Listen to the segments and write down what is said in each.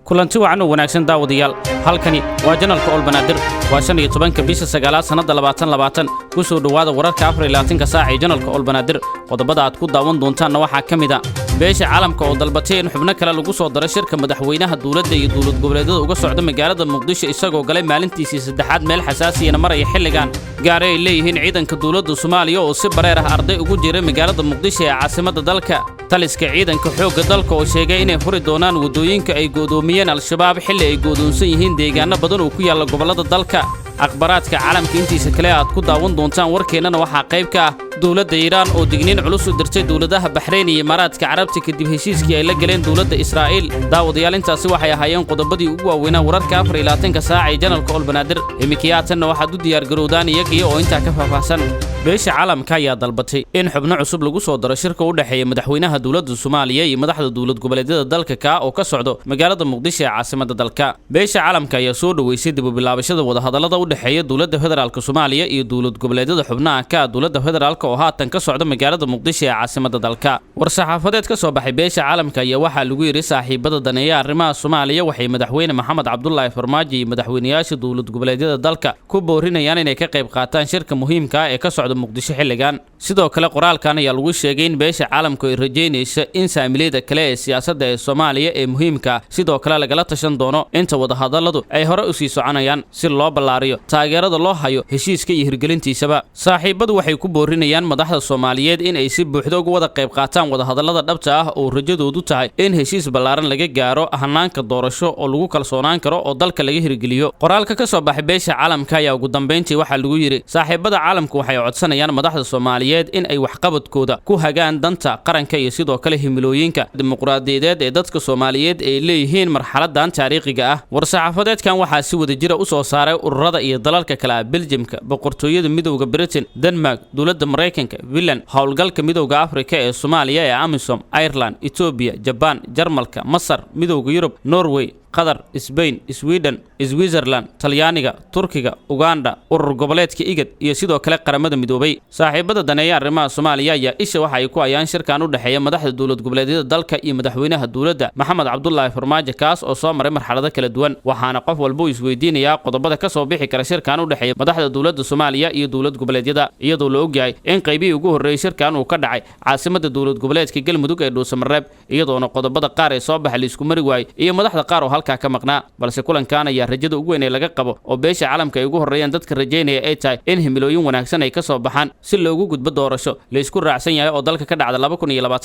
kulanti wacan oo wanaagsan daawadayaal halkani waa janalka Olbanaadir waa 15 bisha 9 sanada 2020 ku soo dhawaada wararka 24 saac ee janalka Olbanaadir qodobada aad ku daawan doontaan waxa kamid ah beesha caalamka oo dalbatay in xubno kale lagu soo daro shirka madaxweynaha dawladda iyo dawlad goboleedyada uga socda magaalada Muqdisho isagoo galay maalintiisii saddexaad meel xasaasi ah maray xilligan gaar ay leeyihiin ciidanka dawladda Soomaaliya oo si bareer ah arday ugu jiray magaalada Muqdisho ee caasimadda dalka taliska ciidanka xoogga dalka oo sheegay inay furi doonaan wadooyinka ay go'doomiyeen al-shabaab xilli ay go'doonsan yihiin deegaano badan oo ku yaala gobolada dalka akhbaraadka caalamka intiisa kale aad ku daawan doontaan warkeenana waxa qayb ka ah dawladda Iiraan oo digniin culus u dirtay dawladaha Bahrayn iyo Imaaraadka Carabta kadib heshiiskii ay la galeen dawladda Israa'iil daawadayaal intaasi waxay ahaayeen qodobadii ugu waaweynaa wararka 24 saac ee janalka Olbanaadir imikiyaatanna waxaad u diyaar garowdaan iyaga oo inta ka faahfaahsan beesha caalamka ayaa dalbatay in xubno cusub lagu soo daro shirka u dhaxeeya madaxweynaha dawladda Soomaaliya iyo madaxda dawlad goboleedyada dalka ka oo ka socdo magaalada Muqdisho ee caasimadda dalka beesha caalamka ayaa soo dhaweysay dib u bilaabashada wada hadallada u dhaxeeya dawladda federaalka Soomaaliya iyo dawlad goboleedyada xubnaha ka dawladda federaalka oo haatan ka socda magaalada Muqdisho ee caasimadda dalka war-saxaafadeed ka soo baxay beesha caalamka ayaa waxa lagu yiri saaxiibada daneeya arrimaha Soomaaliya waxay madaxweyne Maxamed Cabdullaahi Farmaajo iyo madaxweynayaasha dawlad goboleedyada dalka ku boorinayaan inay ka qayb qaataan shirka muhiimka ah ee ka socda Muqdisho xilligan sidoo kale qoraalkan ayaa lagu sheegay in beesha caalamku ay rajeynayso in saamilada kale ee siyaasadda ee Soomaaliya ee muhiimka sidoo kale lagala tashan doono inta wada hadalladu ay hore u sii soconayaan si loo ballaariyo taageerada loo hayo heshiiska iyo hirgelintiisaba saaxiibadu waxay ku boorinayaan madaxda Soomaaliyeed in ay si buuxda uga wada qayb qaataan wada hadallada dhabta ah oo rajadoodu tahay in heshiis ballaaran laga gaaro hanaanka doorasho oo lagu kalsoonaan karo oo dalka laga hirgeliyo qoraalka ka soo baxay beesha caalamka ayaa ugu dambeyntii waxa lagu yiri saaxiibada caalamku waxay codsanayaan madaxda Soomaaliyeed in ay waxqabadkooda ku hagaan danta qaranka iyo sidoo kale himilooyinka dimuqraadiyadeed ee dadka Soomaaliyeed ay leeyihiin marxaladan taariikhiga ah war-saxaafadeedkan waxaa si wada jira u soo saaray ururada iyo dalalka kale ah Belgiumka boqortooyada midowga Britain Denmark dawladda Mareykanka Finland howlgalka midowga Afrika ee Soomaaliya ee AMISOM Ireland Ethiopia Japan Jarmalka Masar midowga Yurub Norway Qatar Spain Sweden Switzerland Talyaaniga Turkiga Uganda urur goboleedka IGAD iyo sidoo kale qaramada midoobay saaxiibada daneeya arrimaha Soomaaliya ayaa isha waxa ay ku ayaan shirkan u dhaxeeya madaxda dawlad goboleedyada dalka iyo madaxweynaha dawladda Maxamed Cabdullaahi Farmaajo kaas oo soo maray marxalado kala duwan waxaana qof walba isweydiinaya qodobada ka soo bixi kara shirkan u dhaxeeya madaxda dawladda Soomaaliya iyo dawlad goboleedyada iyadoo la ogyahay in qaybihii ugu horeeyay shirkan uu ka dhacay caasimadda dawlad goboleedka Galmudug ee Dhuusamareeb iyadoona qodobada qaar ee soo baxay isku mari waayay iyo madaxda qaar oo halka ka maqnaa balse kulankan ayaa rajada ugu weyn ee laga qabo oo beesha caalamka ay ugu horeeyaan dadka rajeynaya ay tahay in himilooyin wanaagsan ay ka soo baxaan si loogu gudbo doorasho la isku raacsan yahay oo dalka ka dhacda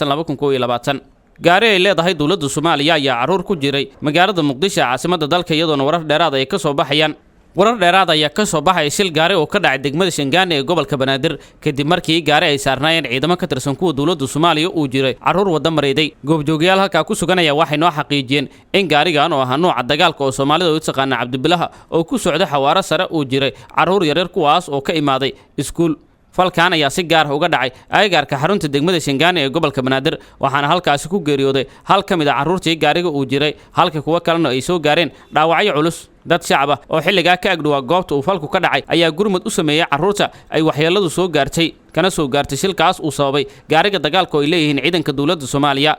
2020 gaari ay leedahay dawladda Soomaaliya ayaa caruur ku jiray magaalada Muqdisho caasimadda dalka iyadoona warar dheeraad ay ka soo baxayaan warar dheeraad ayaa ka soo baxay shil gaari oo ka dhacay degmada Shangaan ee gobolka Banaadir kadib markii gaari ay saarnaayeen ciidamo ka tirsan kuwa dawladda Soomaaliya uu jiray caruur wada mareeday goobjoogayaal halka ku suganaya waxay noo xaqiijiyeen in gaarigan oo ah nooca dagaalka oo Soomaalida u taqaan Cabdibilaha oo ku socda xawaare sare uu jiray caruur yaryar kuwaas oo ka imaaday iskuul falkan ayaa si gaar ah uga dhacay agagaarka xarunta degmada Shangaan ee gobolka Banaadir waxaana halkaas ku geeriyooday hal kamid ah caruurtii gaariga uu jiray halka kuwa kalena ay soo gaareen dhaawacyo culus dad shacab ah oo xilliga ka agdhow goobta uu falku ka dhacay ayaa gurmad u sameeyay caruurta ay waxyeeladu soo gaartay kana soo gaartay shilkaas uu sababay gaariga dagaalka oo ay leeyihiin ciidanka dawladda Soomaaliya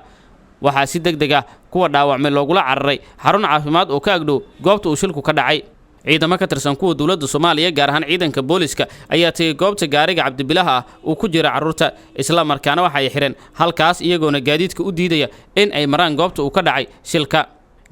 waxaa si degdeg ah kuwa dhaawacmay loogula cararay xarun caafimaad oo ka agdhow goobta uu shilku ka dhacay ciidamo ka tirsan kuwa dawladda Soomaaliya gaar ahaan ciidanka booliska ayaa tagay goobta gaariga Cabdibilaha uu ku jira caruurta isla markaana waxa ay xireen halkaas iyagoona gaadiidka u diidaya in ay maraan goobta uu ka dhacay shilka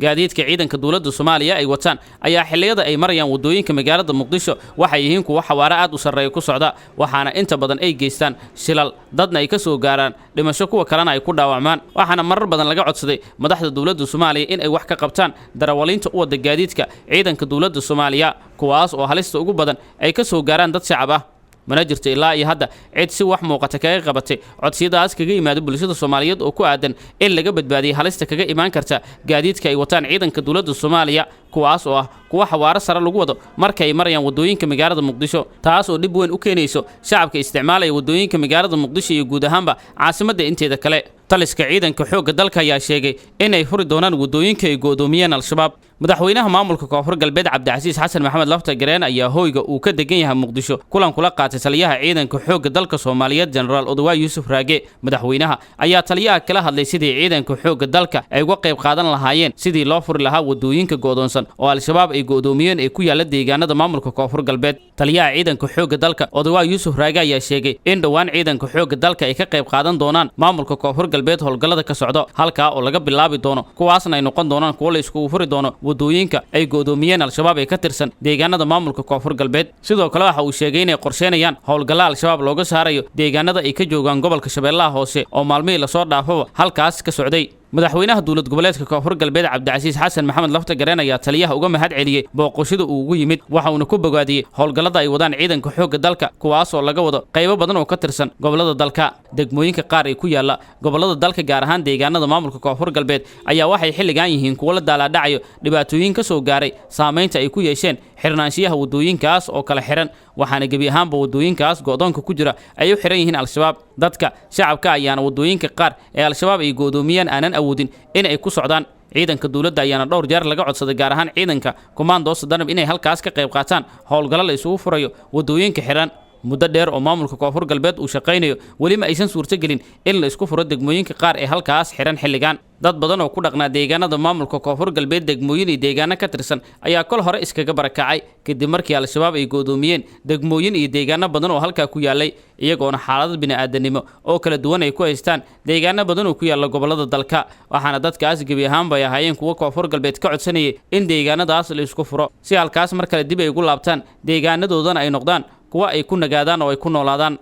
gaadiidka ciidanka dawladda Soomaaliya ay wataan ayaa xilliyada ay marayaan wadooyinka magaalada Muqdisho waxay yihiin kuwa xawaare aad u sareeyo ku socda waxaana inta badan ay geystaan shilal dadna ay ka soo gaaraan dhimasho kuwa kalena ay ku dhaawacmaan waxaana marar badan laga codsaday madaxda dawladda Soomaaliya in ay wax ka qabtaan darawaliinta u wada gaadiidka ciidanka dawladda Soomaaliya kuwaas oo halista ugu badan ay ka soo gaaraan dad shacab ah mana jirto ilaa iyo hadda cid si wax muuqata kaga qabatay codsiyadaas kaga yimaada bulshada Soomaaliyeed oo ku aadan in laga badbaadiyo halista kaga imaan karta gaadiidka ay wataan ciidanka dawladda Soomaaliya kuwaas oo ah kuwa xawaare sare lagu wado marka ay marayaan wadooyinka magaalada Muqdisho taas oo dib weyn u keenayso shacabka isticmaalaya wadooyinka magaalada Muqdisho iyo guud ahaanba caasimadda inteeda kale taliska ciidanka xoogga dalka ayaa sheegay in ay furi doonaan wadooyinka ay go'doomiyeen al-shabaab madaxweynaha maamulka koonfur galbeed cabdicasiis xasan maxamed laftagareen ayaa hoyga uu ka degan yahay muqdisho kulan kula qaatay taliyaha ciidanka xoogga dalka Soomaaliyeed General Odawa Yuusuf Raage. madaxweynaha ayaa taliyaha kala hadlay sidii ciidanka xoogga dalka ay uga qayb qaadan lahaayeen sidii loo furi lahaa wadooyinka go'doonsan oo al-shabaab ay go'doomiyeen ee ku yaala deegaanada maamulka koonfur galbeed. taliyaha ciidanka xoogga dalka Odawa Yuusuf Raage ayaa sheegay in dhawaan ciidanka xoogga dalka ay ka qayb qaadan doonaan maamulka koonfur galbeed howlgallada ka socdo halka oo laga bilaabi doono kuwaasna ay noqon doonaan kuwo la isku furi doono wadooyinka ay go'doomiyeen al-shabaab ee ka tirsan deegaanada maamulka koonfur galbeed. sidoo kale waxa uu sheegay inay qorsheynayaan howlgalla al-shabaab looga saarayo deegaanada ay ka joogaan gobolka Shabeellaha Hoose oo maalmihii la soo dhaafaba halkaas ka socday. madaxweynaha dowlad goboleedka koonfur galbeed cabdicasiis xasan maxamed laftagareen ayaa taliyaha uga mahad celiyay booqashada uu ugu yimid waxa uuna ku bogaadiyey howlgallada ay wadaan ciidanka xoogga dalka kuwaas oo laga wado qaybo badan oo ka tirsan gobolada dalka. degmooyinka qaar ee ku yaala gobolada dalka gaar ahaan deegaanada maamulka koonfur galbeed ayaa waxay xilligan yihiin kuwo la daalaadhacayo dhibaatooyin ka soo gaaray saameynta ay ku yeesheen xirnaanshiyaha wadooyinkaas oo kala xiran waxaana gebi ahaanba wadooyinkaas go'doonka ku jira ay u xiran yihiin al-shabaab. dadka shacabka ayaana wadooyinka qaar ee al-shabaab ay go'doomiyeen aanan awoodin in ay ku socdaan. ciidanka dawladda ayaana dhowr jeer laga codsaday gaar ahaan ciidanka commandos danab inay halkaas ka qayb qaataan howlgallo la isugu furayo wadooyinka xiran. muddo dheer oo maamulka koonfur galbeed uu shaqaynayo weli ma aysan suurtagelin in la isku furo degmooyinka qaar ee halkaas xiran xilligan. dad badan oo ku dhaqnaa deegaanada maamulka koonfur galbeed degmooyin iyo deegaano ka tirsan ayaa kol hore iskaga barakacay kadib markii al-shabaab ay go'doomiyeen degmooyin iyo deegaano badan oo halkaa ku yaalay iyagoona xaalad bini'aadanimo oo kala duwan ay ku haystaan deegaano badan oo ku yaala gobolada dalka. waxaana dadkaas gebi ahaanba ay ahaayeen kuwa koonfur galbeed ka codsanayay in deegaanadaas la isku furo si halkaas mar kale dib ay ugu laabtaan deegaanadoodana ay noqdaan kuwa ay ku nagaadaan oo ay ku noolaadaan.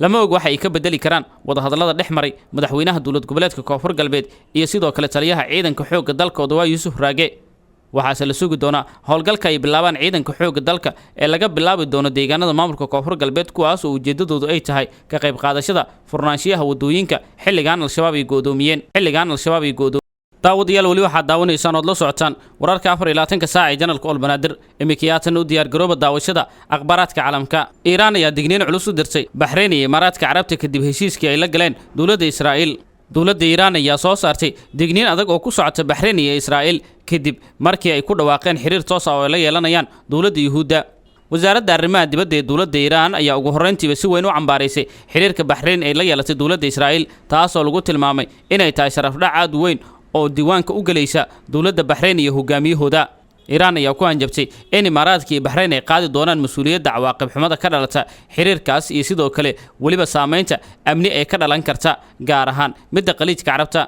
lama og waxa ay ka bedeli karaan wadahadallada dhex maray madaxweynaha dowlad goboleedka koonfur galbeed iyo sidoo kale taliyaha ciidanka xoogga dalka Odawa Yuusuf Raage. waxaase la sugi doonaa howlgalka ay bilaabaan ciidanka xoogga dalka ee laga bilaabi doono deegaanada maamulka koonfur galbeed kuwaas oo ujeedadoodu ay tahay ka qayb qaadashada furnaanshiyaha wadooyinka xilligan al-shabaab ay go'doomiyeen. daawadayaal weli waxaad daawanaysaan ood la socotaan wararka 24 saac ee janalka Ol Banaadir. imikiyaatan u diyaar garooba daawashada akhbaaraadka caalamka. Iiraan ayaa digniin culus u dirtay Bahrain iyo Imaaraadka Carabta kadib heshiiskii ay la galeen dowladda Israa'iil. dowladda Iiraan ayaa soo saartay digniin adag oo ku socota Bahrain iyo Israa'iil kadib markii ay ku dhawaaqeen xiriir toos ah oo ay la yeelanayaan dowladda Yuhuudda. wasaaradda arrimaha dibadda ee dowladda Iiraan ayaa ugu horreyntiiba si weyn u cambaaraysay xiriirka Bahrain ay la yeelatay dowladda Israa'iil taasoo lagu tilmaamay inay tahay sharaf dhac aad weyn oo diiwaanka u galaysa dowladda Bahrain iyo hogaamiyahooda. Iiraan ayaa ku hanjabtay in Imaaraadka iyo Bahrain ay qaadi doonaan mas'uuliyadda cawaaqib xumada ka dhalata xiriirkaas iyo sidoo kale waliba saameynta amni ee ka dhalan karta gaar ahaan midda Khaliijka Carabta.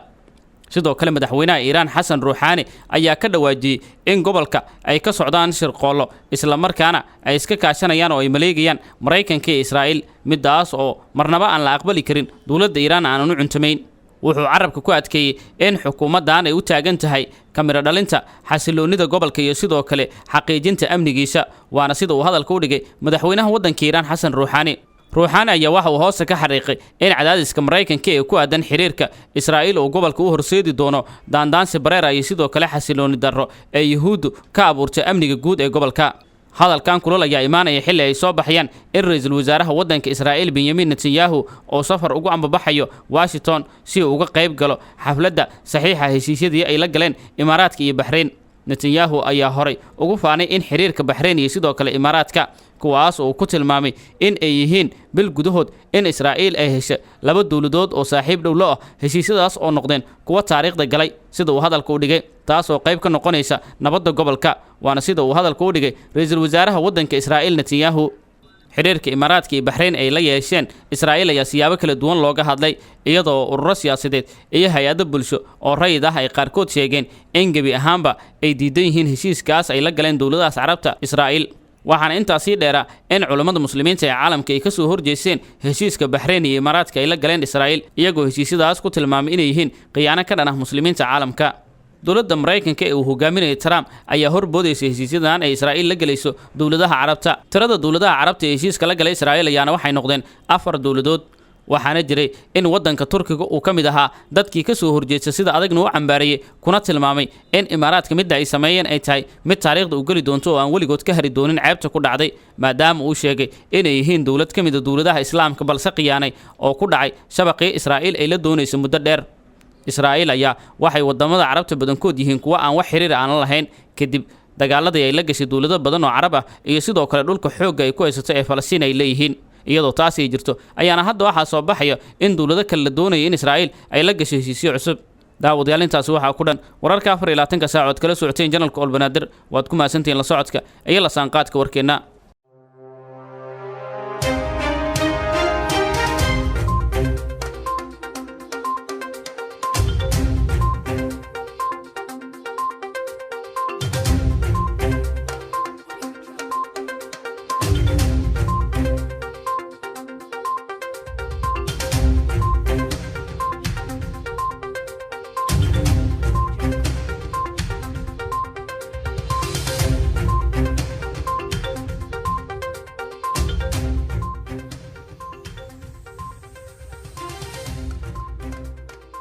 sidoo kale madaxweynaha Iiraan Xasan Ruuxaani ayaa ka dhawaajiyay in gobolka ay ka socdaan shirqoolo isla markaana ay iska kaashanayaan oo ay maleegayaan Mareykanka iyo Israa'iil midaas oo marnaba aan la aqbali karin dowladda Iiraan aan u cuntamayn. wuxuu carabka ku adkeeyay in xukuumaddan ay u taagan tahay kamira dhalinta xasiloonida gobolka iyo sidoo kale xaqiijinta amnigiisa waana sida uu hadalka u dhigay madaxweynaha waddanka Iiraan Xasan Ruuxaani. ruuxaani ayaa waxa uu hoos ka xariiqay in cadaadiska Mareykanka ee ku aadan xiriirka Israa'iil oo gobolka u horseedi doono daandaansi bareer ay sidoo kale xasilooni darro ee Yuhuuddu ka abuurtay amniga guud ee gobolka. hadalkan kulul ayaa imaanaya xilli ay soo baxayaan in ra'iisul wasaaraha waddanka Israa'iil Benjamin Netanyahu oo safar ugu ambabaxayo Washington si uu uga qayb galo xafladda saxiixa heshiisyadii ay la galeen Imaaraadka iyo Bahrain. Netanyahu ayaa horay ugu faanay in xiriirka Bahrain iyo sidoo kale Imaaraadka kuwaas oo ku tilmaamay in ay yihiin bil gudahood in Israa'iil ay heshay laba dowladood oo saaxiib dhow la ah heshiisyadaas oo noqdeen kuwa taariikhda galay sida uu hadalka u dhigay taas oo qayb ka noqonaysa nabadda gobolka waana sida uu hadalka u dhigay ra'iisul wasaaraha waddanka Israa'iil Netanyahu. xiriirka Imaaraadka iyo Bahrain ay la yeesheen Israa'iil ayaa siyaabo kala duwan looga hadlay iyadoo ururo siyaasadeed iyo hay'ado bulsho oo rayid ah ay qaarkood sheegeen in gebi ahaanba ay diidan yihiin heshiiskaas ay la galeen dowladaha Carabta Israa'iil. waxaana intaas sii dheera in culimada muslimiinta ee caalamka ay ka soo horjeesteen heshiiska Bahrain iyo Imaaraadka ay la galeen Israa'iil iyagoo heshiisyadaas ku tilmaamay inay yihiin khiyaano ka dhan ah muslimiinta caalamka. dowladda Mareykanka ee uu hogaaminayo Trump ayaa horboodaysa heshiisyadan ay Israa'iil la galayso dowladaha Carabta. tirada dowladaha Carabta ee heshiiska la galay Israa'iil ayaana waxay noqdeen 4 dowladood. waxaana jiray in waddanka Turkiga uu ka mid ahaa dadkii ka soo horjeestay sida adagna u cambaarayay kuna tilmaamay in Imaaraadka midda ay sameeyeen ay tahay mid taariikhda u gali doonto oo aan weligood ka hari doonin ceebta ku dhacday maadaama uu sheegay inay yihiin dowlad ka mid ah dowladaha Islaamka balse khiyaanay oo ku dhacay shabaqii Israa'iil ay la doonayso muddo dheer. Israa'iil ayaa waxay wadamada Carabta badankood yihiin kuwa aan wax xiriir aan lahayn kadib dagaaladii ay la gashay dawlado badan oo Carab ah iyo sidoo kale dhulka xoogga ay ku haysato ee Falastiin ay leeyihiin. iyadoo taas ay jirto ayaana hadda waxaa soo baxaya in dawlado kale la doonayay in Israa'iil ay la gashay heshiisyo cusub. daawadayaal intaas waxaa ku dhan wararka 24 saacadood kala socoteen janalka All Banaadir. waad ku mahadsantihiin la socodka iyo la saanqaadka warkeena.